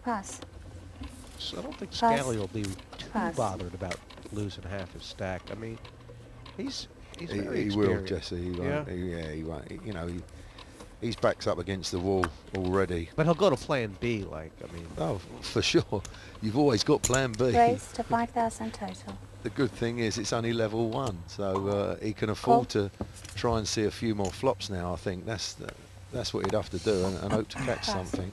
pass. So I don't think Pass. Scally will be too Pass. bothered about losing half his stack. I mean, he's very He will, experienced. Jesse. He Yeah. won't. He won't. You know, he's backed up against the wall already. But he'll go to plan B, like, I mean. Oh, for sure. You've always got plan B. Raise to 5,000 total. The good thing is it's only level 1, so he can afford to try and see a few more flops now. I think that's what he'd have to do, and hope to catch Pass. something.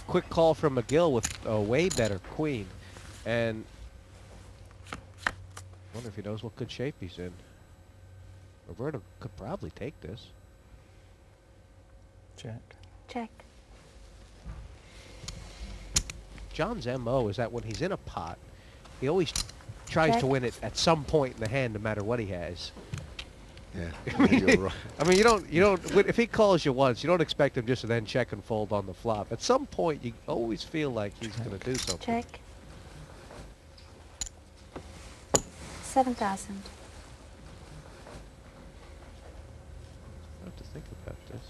Quick call from McGill with a way better queen. And I wonder if he knows what good shape he's in. Roberto could probably take this. Check. Check. John's MO is that when he's in a pot, he always tries Check. to win it at some point in the hand, no matter what he has. Yeah, I mean, you're right. I mean, you don't, if he calls you once, you don't expect him just to then check and fold on the flop. At some point, you always feel like he's going to do something. Check. 7,000. I have to think about this.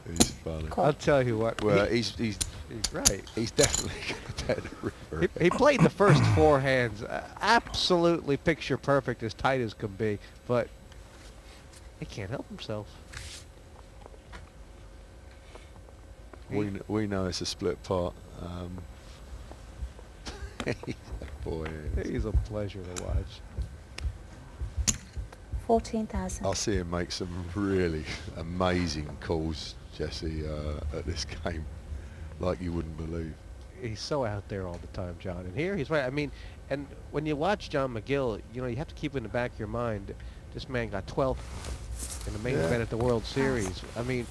He's funny. Call. I'll tell you what. Well, he's he's right. he's definitely going to bet the river. He played the first 4 hands absolutely picture perfect, as tight as can be, but he can't help himself. We know it's a split pot. Boy, He's a pleasure to watch. 14,000. I'll see him make some really amazing calls, Jesse, at this game, like you wouldn't believe. He's so out there all the time, John. And here he's right. I mean, and when you watch John McGill, you know, you have to keep in the back of your mind, this man got 12th in the main event at the World Series. I mean,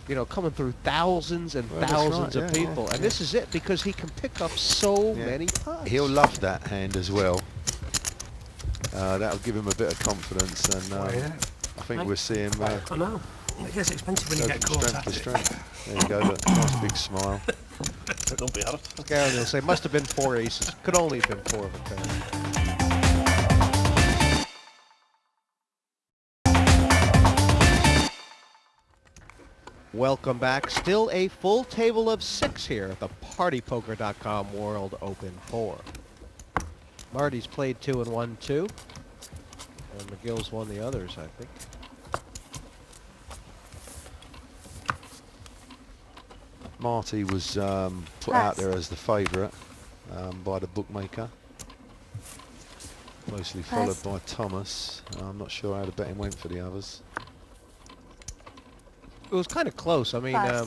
you know, coming through thousands and Well, thousands that's of right, yeah, people. yeah, And yeah. this is it, because he can pick up so Yeah. many putts. He'll love that hand as well. That'll give him a bit of confidence, and Yeah. I think Right. we'll see him I know. It gets expensive when you go get from caught strength at to it. strength. There you go, look, nice big smile. Don't be hard. Gary will say, must have been 4 aces. Could only have been 4 of a kind. Welcome back. Still a full table of 6 here at the PartyPoker.com World Open 4. Marty's played 2 and won 2. And McGill's won the others, I think. Marty was put out there as the favourite by the bookmaker. Closely followed by Thomas. I'm not sure how the betting went for the others. It was kind of close. I mean, Pass. I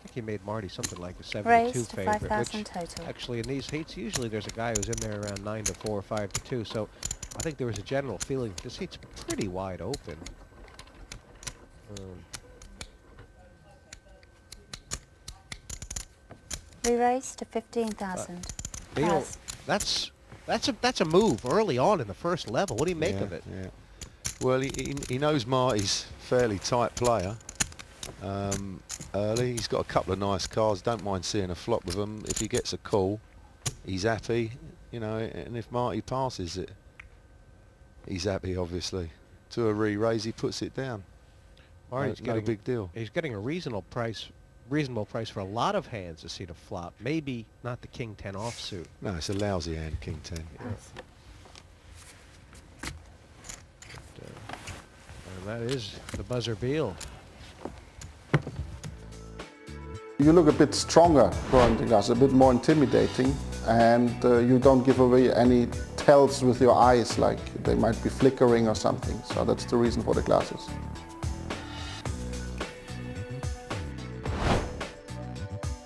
think he made Marty something like a 72 Raise to favorite. 5,000 Which total. actually, in these heats, usually there's a guy who's in there around 9 to 4 or 5 to 2. So I think there was a general feeling this heat's pretty wide open. Re-raise to 15,000. Neil, Pass. that's a move early on in the first level. What do you make of it? Yeah. Well, he knows Marty's fairly tight player. Early, he's got a couple of nice cards. Don't mind seeing a flop with him. If he gets a call, he's happy. You know, and if Marty passes it, he's happy. Obviously, to a re-raise, he puts it down. Marty's no getting big deal. He's getting a reasonable price for a lot of hands to see the flop. Maybe not the King 10 offsuit. No, it's a lousy hand, King 10. Pass. And that is the buzzer beal. You look a bit stronger behind the glass, a bit more intimidating, and you don't give away any tells with your eyes, like they might be flickering or something. So that's the reason for the glasses.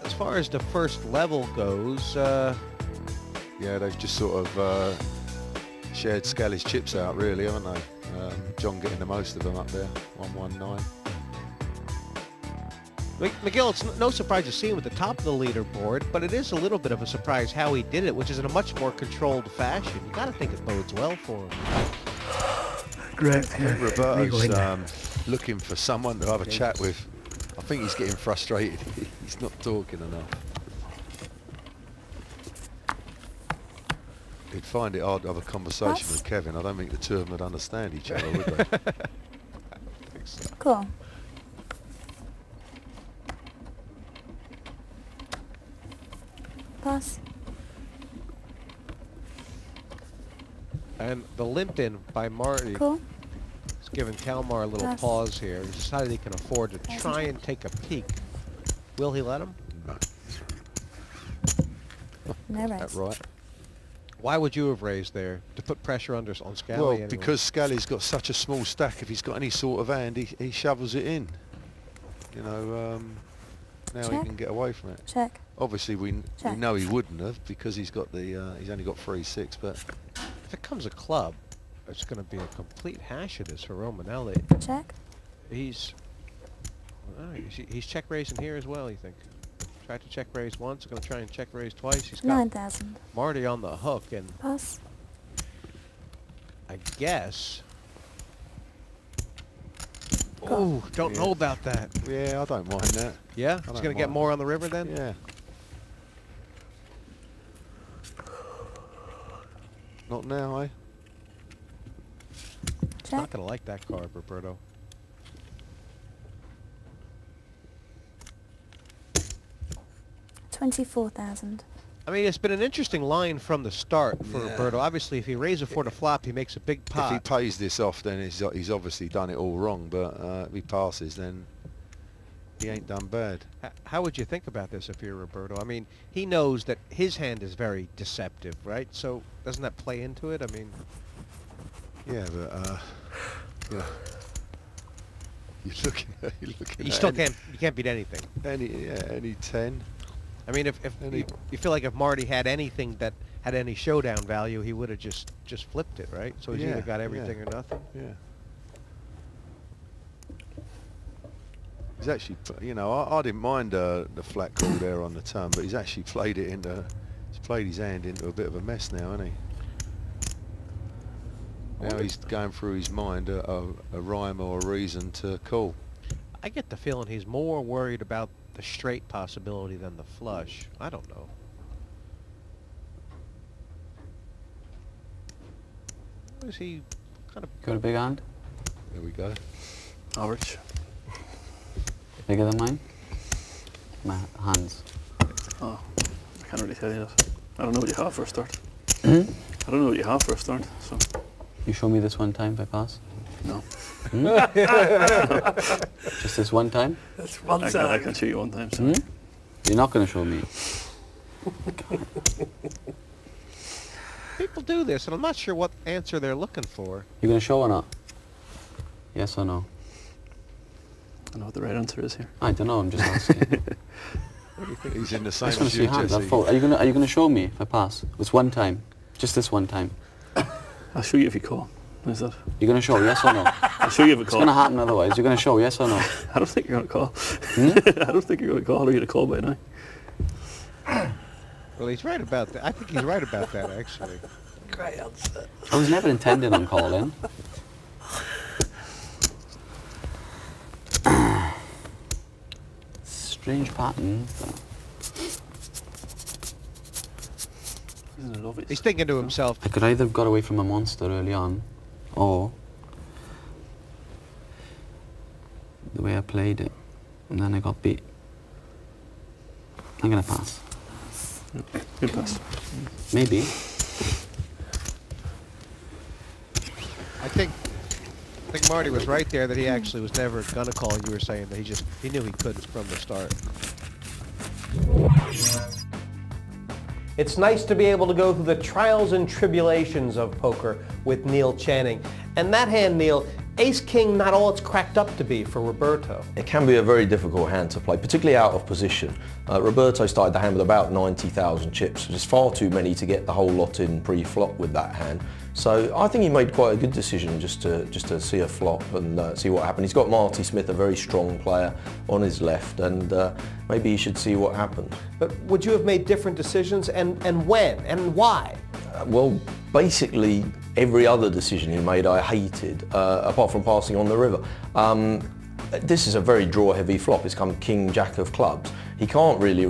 As far as the first level goes, Yeah, they've just sort of shared Scally's chips out, really, haven't they? John getting the most of them up there, 119. McGill, it's no surprise to see him at the top of the leaderboard, but it is a little bit of a surprise how he did it, which is in a much more controlled fashion. You got to think it bodes well for him. Great. Yeah. Roberto's looking for someone to have a chat with. I think he's getting frustrated. He's not talking enough. He'd find it hard to have a conversation Pass. with Kevin. I don't think the two of them would understand each other, would they? Cool. Pass. And the limp in by Marty Cool. is giving Kalmar a little Pass. pause here. He's decided he can afford to try and take a peek. Will he let him? No raise. That right? Why would you have raised there? To put pressure on Scally? Well, anyway? because Scally's got such a small stack, if he's got any sort of hand, he shovels it in. You know, now he Check. can get away from it. Check. Obviously, we Check. know he wouldn't have because he's got the he's only got 3-6. But if it comes a club, it's going to be a complete hash of this for Romanelli. Check. He's check raising here as well. You think? Tried to check raise once. Going to try and check raise twice. He's got 9,000. Marty on the hook, and Pass. I guess. Go. Oh, don't know about that. yeah, I don't mind that. Yeah, he's don't going to get mind. more on the river then. Yeah. Not now, eh? He's not Check. going to like that card, Roberto. $24,000. I mean, it's been an interesting line from the start for Yeah. Roberto. Obviously, if he raises for the flop, he makes a big If he pot. pays this off, then he's obviously done it all wrong. But if he passes, then he ain't done bad. How would you think about this if you're Roberto? I mean, he knows that his hand is very deceptive, right? So doesn't that play into it? I mean, Yeah, but yeah. You're looking you at still any, can't beat anything. any 10. I mean, if Any- you feel like if Marty had anything that had any showdown value, he would have just flipped it, right? So he's Yeah, either got everything yeah. or nothing. Yeah. He's actually, you know, I didn't mind the flat call there on the turn, but he's actually played it into, he's played his hand into a bit of a mess now, hasn't he? Now he's going through his mind a rhyme or a reason to call. I get the feeling he's more worried about the straight possibility than the flush. I don't know. Is he kind of? Got a big hand? There we go. Average. Bigger than mine? My hands. Oh, I can't really tell you that. I don't know what you have for a start. Hmm? I don't know what you have for a start, so You show me this one time if I pass? no. Just this one time? That's one I can show you one time, so. Hmm? You're not going to show me. People do this, and I'm not sure what answer they're looking for. You going to show or not? Yes or no? I know what the right answer is here. I don't know, I'm just asking. He's in the I same just want as to see you, hands. I'm Jesse. full. Are you going to show me if I pass? It's one time. Just this one time. I'll show you if you call. Is that? You're going to show, yes or no? I'll show you if you It's call. going to happen otherwise. You're going to show, yes or no? I don't think you're going to call. Hmm? I don't think you're going to call. Or you'd have called by now. Well, he's right about that. I think he's right about that, actually. Great answer. I was never intending on calling. Strange pattern. Isn't it lovely? He's thinking to himself, I could either have got away from a monster early on, or the way I played it, and then I got beat. I'm gonna pass. Good pass. Maybe. I think Marty was right there that he actually was never gonna call. You were saying that he knew he couldn't from the start. It's nice to be able to go through the trials and tribulations of poker with Neil Channing. And that hand, Neil, Ace-King, not all it's cracked up to be for Roberto. It can be a very difficult hand to play, particularly out of position. Roberto started the hand with about 90,000 chips, which is far too many to get the whole lot in pre-flop with that hand. So I think he made quite a good decision just to see a flop and see what happened. He's got Marty Smith, a very strong player, on his left, and maybe he should see what happened. But would you have made different decisions, and when, and why? Well, basically every other decision he made I hated, apart from passing on the river. This is a very draw-heavy flop. It's come King, Jack of clubs. He can't really